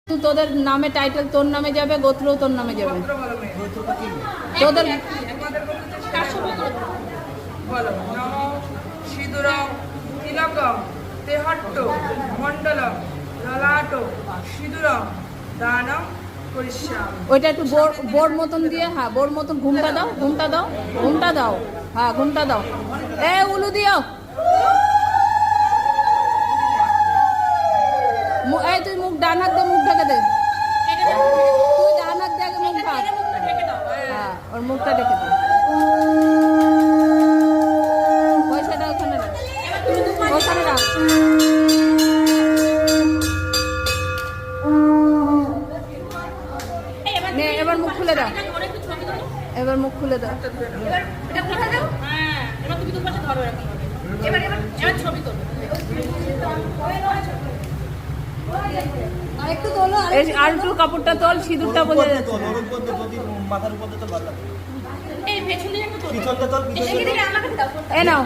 তোদের নামে টাইটেল তোর নামে যাবে, গোত্র তোর নামে যাবে। তোদের সিঁদুরম তিলকম তেহট্ট মণ্ডলম ললাটো সিঁদুরম দানম করিষ্যামি। ওইটা একটু বোর মতন দিয়ে, হ্যাঁ বোর মতন ঘুমটা দাও, ঘুমটা দাও, ঘুমটা দাও, হ্যাঁ ঘুমটা দাও। এ উলু দিও। এই তুই মুখ ডান হাত দিয়ে মুখ ঢেকে দে, তুই ডান হাত দিয়ে আগে মুখ ঢাক, হ্যাঁ ওর মুখটা ঢেকে দে। পয়সাটা ওখানে রাখ, ওখানে রাখ। নে এবার মুখ খুলে দাও, এবার মুখ খুলে দাও। আর একটু কাপড়টা তোল, সিঁদুরটা বোঝা যাচ্ছে। এ নাও,